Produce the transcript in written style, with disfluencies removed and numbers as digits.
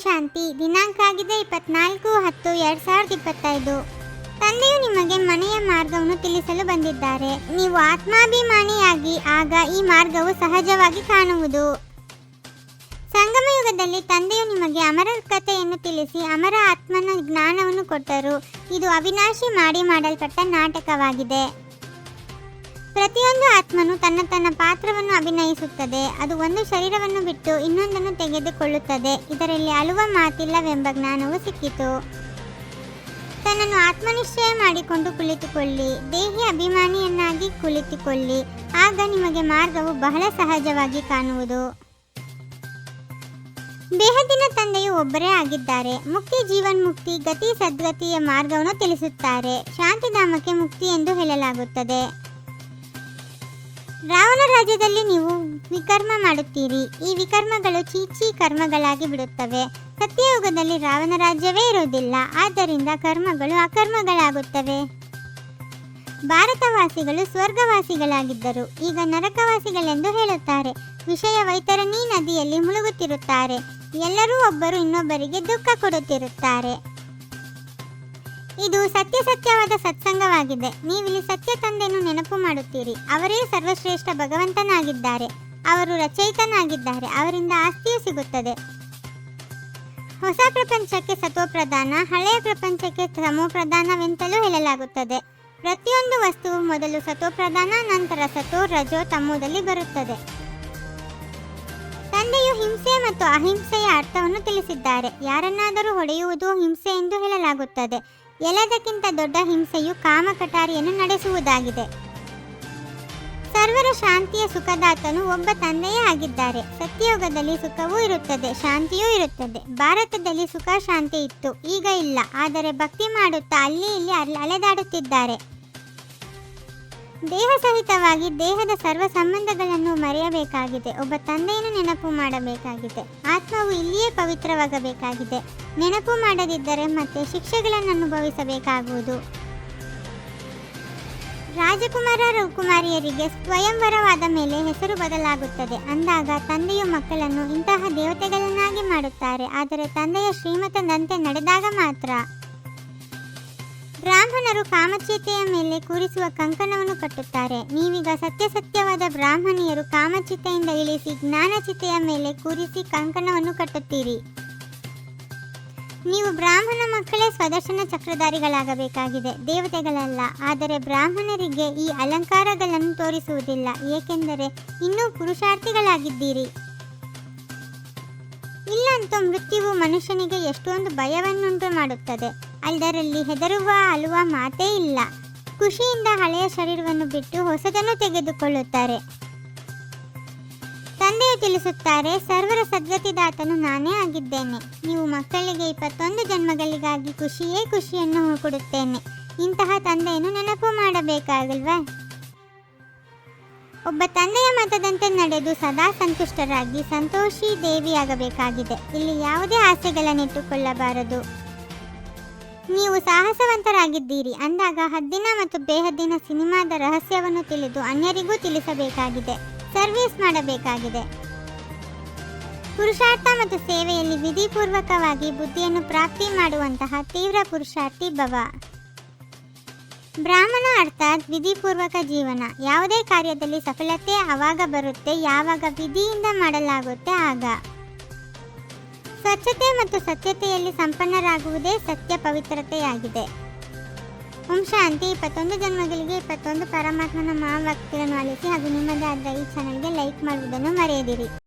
ಶಾಂತಿ. ದಿನಾಂಕ ಆಗಿದೆ 24/10/2025. ತಂದೆಯು ನಿಮಗೆ ಮನೆಯ ಮಾರ್ಗವನ್ನು ತಿಳಿಸಲು ಬಂದಿದ್ದಾರೆ. ನೀವು ಆತ್ಮಾಭಿಮಾನಿಯಾಗಿ ಆಗ ಈ ಮಾರ್ಗವು ಸಹಜವಾಗಿ ಕಾಣುವುದು. ಸಂಗಮ ಯುಗದಲ್ಲಿ ತಂದೆಯು ನಿಮಗೆ ಅಮರ ಕಥೆಯನ್ನು ತಿಳಿಸಿ ಅಮರ ಆತ್ಮನ ಜ್ಞಾನವನ್ನು ಕೊಟ್ಟರು. ಇದು ಅವಿನಾಶಿ ಮಾಡಲ್ಪಟ್ಟ ನಾಟಕವಾಗಿದೆ. ಪ್ರತಿಯೊಂದು ಆತ್ಮನು ತನ್ನ ಪಾತ್ರವನ್ನು ಅಭಿನಯಿಸುತ್ತದೆ. ಅದು ಒಂದು ಶರೀರವನ್ನು ಬಿಟ್ಟು ಇನ್ನೊಂದನ್ನು ತೆಗೆದುಕೊಳ್ಳುತ್ತದೆ. ಇದರಲ್ಲಿ ಅಳುವ ಮಾತಿಲ್ಲವೆಂಬ ಜ್ಞಾನವು ಸಿಕ್ಕಿತು. ತನ್ನನ್ನು ಆತ್ಮನಿಶ್ಚಯ ಮಾಡಿಕೊಂಡು ಕುಳಿತುಕೊಳ್ಳಿ. ದೇಹಿ ಅಭಿಮಾನಿಯನ್ನಾಗಿ ಕುಳಿತುಕೊಳ್ಳಿ. ಆಗ ನಿಮಗೆ ಮಾರ್ಗವು ಬಹಳ ಸಹಜವಾಗಿ ಕಾಣುವುದು. ಬೇಹದ್ದಿನ ತಂದೆಯು ಒಬ್ಬರೇ ಆಗಿದ್ದಾರೆ. ಮುಕ್ತಿ, ಜೀವನ್ಮುಕ್ತಿ, ಗತಿ, ಸದ್ಗತಿಯ ಮಾರ್ಗವನ್ನು ತಿಳಿಸುತ್ತಾರೆ. ಶಾಂತಿಧಾಮಕ್ಕೆ ಮುಕ್ತಿ ಎಂದು ಹೇಳಲಾಗುತ್ತದೆ. ರಾವಣ ರಾಜ್ಯದಲ್ಲಿ ನೀವು ವಿಕರ್ಮ ಮಾಡುತ್ತೀರಿ. ಈ ವಿಕರ್ಮಗಳು ಚೀಚಿ ಕರ್ಮಗಳಾಗಿ ಬಿಡುತ್ತವೆ. ಸತ್ಯಯುಗದಲ್ಲಿ ರಾವಣ ರಾಜ್ಯವೇ ಇರುವುದಿಲ್ಲ. ಆದ್ದರಿಂದ ಕರ್ಮಗಳು ಅಕರ್ಮಗಳಾಗುತ್ತವೆ. ಭಾರತವಾಸಿಗಳು ಸ್ವರ್ಗವಾಸಿಗಳಾಗಿದ್ದರು. ಈಗ ನರಕವಾಸಿಗಳೆಂದು ಹೇಳುತ್ತಾರೆ. ವಿಷಯ ವೈತರಣಿ ನದಿಯಲ್ಲಿ ಮುಳುಗುತ್ತಿರುತ್ತಾರೆ. ಎಲ್ಲರೂ ಒಬ್ಬರು ಇನ್ನೊಬ್ಬರಿಗೆ ದುಃಖ ಕೊಡುತ್ತಿರುತ್ತಾರೆ. ಇದು ಸತ್ಯವಾದ ಸತ್ಸಂಗವಾಗಿದೆ. ನೀವಿಲ್ಲಿ ಸತ್ಯ ತಂದೆಯನ್ನು ನೆನಪು ಮಾಡುತ್ತೀರಿ. ಅವರೇ ಸರ್ವಶ್ರೇಷ್ಠ ಭಗವಂತನಾಗಿದ್ದಾರೆ. ಅವರು ರಚಯಿತನಾಗಿದ್ದಾರೆ. ಅವರಿಂದ ಆಸ್ತಿಯು ಸಿಗುತ್ತದೆ. ಹೊಸ ಪ್ರಪಂಚಕ್ಕೆ ಸತೋಪ್ರಧಾನ, ಹಳೆಯ ಪ್ರಪಂಚಕ್ಕೆ ತಮೋಪ್ರಧಾನವೆಂತಲೂ ಹೇಳಲಾಗುತ್ತದೆ. ಪ್ರತಿಯೊಂದು ವಸ್ತುವು ಮೊದಲು ಸತೋಪ್ರಧಾನ, ನಂತರ ಸತೋ ರಜೋ ತಮೋದಲ್ಲಿ ಬರುತ್ತದೆ. ತಂದೆಯು ಹಿಂಸೆ ಮತ್ತು ಅಹಿಂಸೆಯ ಅರ್ಥವನ್ನು ತಿಳಿಸಿದ್ದಾರೆ. ಯಾರನ್ನಾದರೂ ಹೊಡೆಯುವುದು ಹಿಂಸೆ ಎಂದು ಹೇಳಲಾಗುತ್ತದೆ. ಎಲ್ಲದಕ್ಕಿಂತ ದೊಡ್ಡ ಹಿಂಸೆಯು ಕಾಮಕಟಾರಿಯನ್ನು ನಡೆಸುವುದಾಗಿದೆ. ಸರ್ವರ ಶಾಂತಿಯ ಸುಖದಾತನು ಒಬ್ಬ ತಂದೆಯೇ ಆಗಿದ್ದಾರೆ. ಸತ್ಯಯುಗದಲ್ಲಿ ಸುಖವೂ ಇರುತ್ತದೆ, ಶಾಂತಿಯೂ ಇರುತ್ತದೆ. ಭಾರತದಲ್ಲಿ ಸುಖ ಶಾಂತಿ ಇತ್ತು, ಈಗ ಇಲ್ಲ. ಆದರೆ ಭಕ್ತಿ ಮಾಡುತ್ತಾ ಅಲ್ಲಿ ಇಲ್ಲಿ ಅಲೆದಾಡುತ್ತಿದ್ದಾರೆ. ದೇಹ ಸಹಿತವಾಗಿ ದೇಹದ ಸರ್ವ ಸಂಬಂಧಗಳನ್ನು ಮರೆಯಬೇಕಾಗಿದೆ. ಒಬ್ಬ ತಂದೆಯನ್ನು ನೆನಪು ಮಾಡಬೇಕಾಗಿದೆ. ಆತ್ಮವು ಇಲ್ಲಿಯೇ ಪವಿತ್ರವಾಗಬೇಕಾಗಿದೆ. ನೆನಪು ಮಾಡದಿದ್ದರೆ ಮತ್ತೆ ಶಿಕ್ಷೆಗಳನ್ನು ಅನುಭವಿಸಬೇಕಾಗುವುದು. ರಾಜಕುಮಾರ ಕುಮಾರಿಯರಿಗೆ ಸ್ವಯಂವರವಾದ ಮೇಲೆ ಹೆಸರು ಬದಲಾಗುತ್ತದೆ. ಅಂದಾಗ ತಂದೆಯು ಮಕ್ಕಳನ್ನು ಇಂತಹ ದೇವತೆಗಳನ್ನಾಗಿ ಮಾಡುತ್ತಾರೆ. ಆದರೆ ತಂದೆಯ ಶ್ರೀಮತದಂತೆ ನಡೆದಾಗ ಮಾತ್ರ. ಬ್ರಾಹ್ಮಣರು ಕಾಮಚಿತೆಯ ಮೇಲೆ ಕೂರಿಸುವ ಕಂಕಣವನ್ನು ಕಟ್ಟುತ್ತಾರೆ. ನೀವೀಗ ಸತ್ಯವಾದ ಬ್ರಾಹ್ಮಣಿಯರು ಕಾಮಚಿತೆಯಿಂದ ಇಳಿಸಿ ಜ್ಞಾನಚಿತೆಯ ಮೇಲೆ ಕೂರಿಸಿ ಕಂಕಣವನ್ನು ಕಟ್ಟುತ್ತೀರಿ. ನೀವು ಬ್ರಾಹ್ಮಣ ಮಕ್ಕಳೇ ಸ್ವದರ್ಶನ ಚಕ್ರಧಾರಿಗಳಾಗಬೇಕಾಗಿದೆ, ದೇವತೆಗಳಲ್ಲ. ಆದರೆ ಬ್ರಾಹ್ಮಣರಿಗೆ ಈ ಅಲಂಕಾರಗಳನ್ನು ತೋರಿಸುವುದಿಲ್ಲ, ಏಕೆಂದರೆ ಇನ್ನೂ ಪುರುಷಾರ್ಥಿಗಳಾಗಿದ್ದೀರಿ. ಇಲ್ಲಂತೂ ಮೃತ್ಯುವು ಮನುಷ್ಯನಿಗೆ ಎಷ್ಟೊಂದು ಭಯವನ್ನುಂಟು ಮಾಡುತ್ತದೆ. ಅದರಲ್ಲಿ ಹೆದರುವ ಅಳುವ ಮಾತೇ ಇಲ್ಲ. ಖುಷಿಯಿಂದ ಹಳೆಯ ಶರೀರವನ್ನು ಬಿಟ್ಟು ಹೊಸದನ್ನು ತೆಗೆದುಕೊಳ್ಳುತ್ತಾರೆ. ತಂದೆಯು ತಿಳಿಸುತ್ತಾರೆ, ಸರ್ವರ ಸದ್ಗತಿದಾತನು ನಾನೇ ಆಗಿದ್ದೇನೆ. ನೀವು ಮಕ್ಕಳಿಗೆ 21 ಜನ್ಮಗಳಿಗಾಗಿ ಖುಷಿಯನ್ನು ಕೊಡುತ್ತೇನೆ. ಇಂತಹ ತಂದೆಯನ್ನು ನೆನಪು ಮಾಡಬೇಕಾಗಲ್ವಾ? ಒಬ್ಬ ತಂದೆಯ ಮತದಂತೆ ನಡೆದು ಸದಾ ಸಂತುಷ್ಟರಾಗಿ ಸಂತೋಷಿ ದೇವಿಯಾಗಬೇಕಾಗಿದೆ. ಇಲ್ಲಿ ಯಾವುದೇ ಆಸೆಗಳನ್ನಿಟ್ಟುಕೊಳ್ಳಬಾರದು. ನೀವು ಸಾಹಸವಂತರಾಗಿದ್ದೀರಿ ಅಂದಾಗ ಹದ್ದಿನ ಮತ್ತು ಬೇಹದ್ದಿನ ಸಿನಿಮಾದ ರಹಸ್ಯವನ್ನು ತಿಳಿದು ಅನ್ಯರಿಗೂ ತಿಳಿಸಬೇಕಾಗಿದೆ. ಸರ್ವಿಸ್ ಮಾಡಬೇಕಾಗಿದೆ. ಪುರುಷಾರ್ಥ ಮತ್ತು ಸೇವೆಯಲ್ಲಿ ವಿಧಿಪೂರ್ವಕವಾಗಿ ಬುದ್ಧಿಯನ್ನು ಪ್ರಾಪ್ತಿ ಮಾಡುವಂತಹ ತೀವ್ರ ಪುರುಷಾರ್ಥಿ ಭವ. ಬ್ರಾಹ್ಮಣ ಅರ್ಥಾತ್ ವಿಧಿಪೂರ್ವಕ ಜೀವನ. ಯಾವುದೇ ಕಾರ್ಯದಲ್ಲಿ ಸಫಲತೆ ಆವಾಗ ಬರುತ್ತೆ ಯಾವಾಗ ವಿಧಿಯಿಂದ ಮಾಡಲಾಗುತ್ತೆ ಆಗ. ಸ್ವಚ್ಛತೆ ಮತ್ತು ಸತ್ಯತೆಯಲ್ಲಿ ಸಂಪನ್ನರಾಗುವುದೇ ಸತ್ಯ ಪವಿತ್ರತೆಯಾಗಿದೆ. ಓಂ ಶಾಂತಿ. 21 ಜನ್ಮಗಳಿಗೆ 21 ಪರಮಾತ್ಮನ ಮಹಾಭಕ್ತಿಯನ್ನು ಆಲಿಸಿ ಹಾಗೂ ನಿಮ್ಮದೇ ಆದ ಈ ಚಾನಲ್ಗೆ ಲೈಕ್ ಮಾಡುವುದನ್ನು ಮರೆಯದಿರಿ.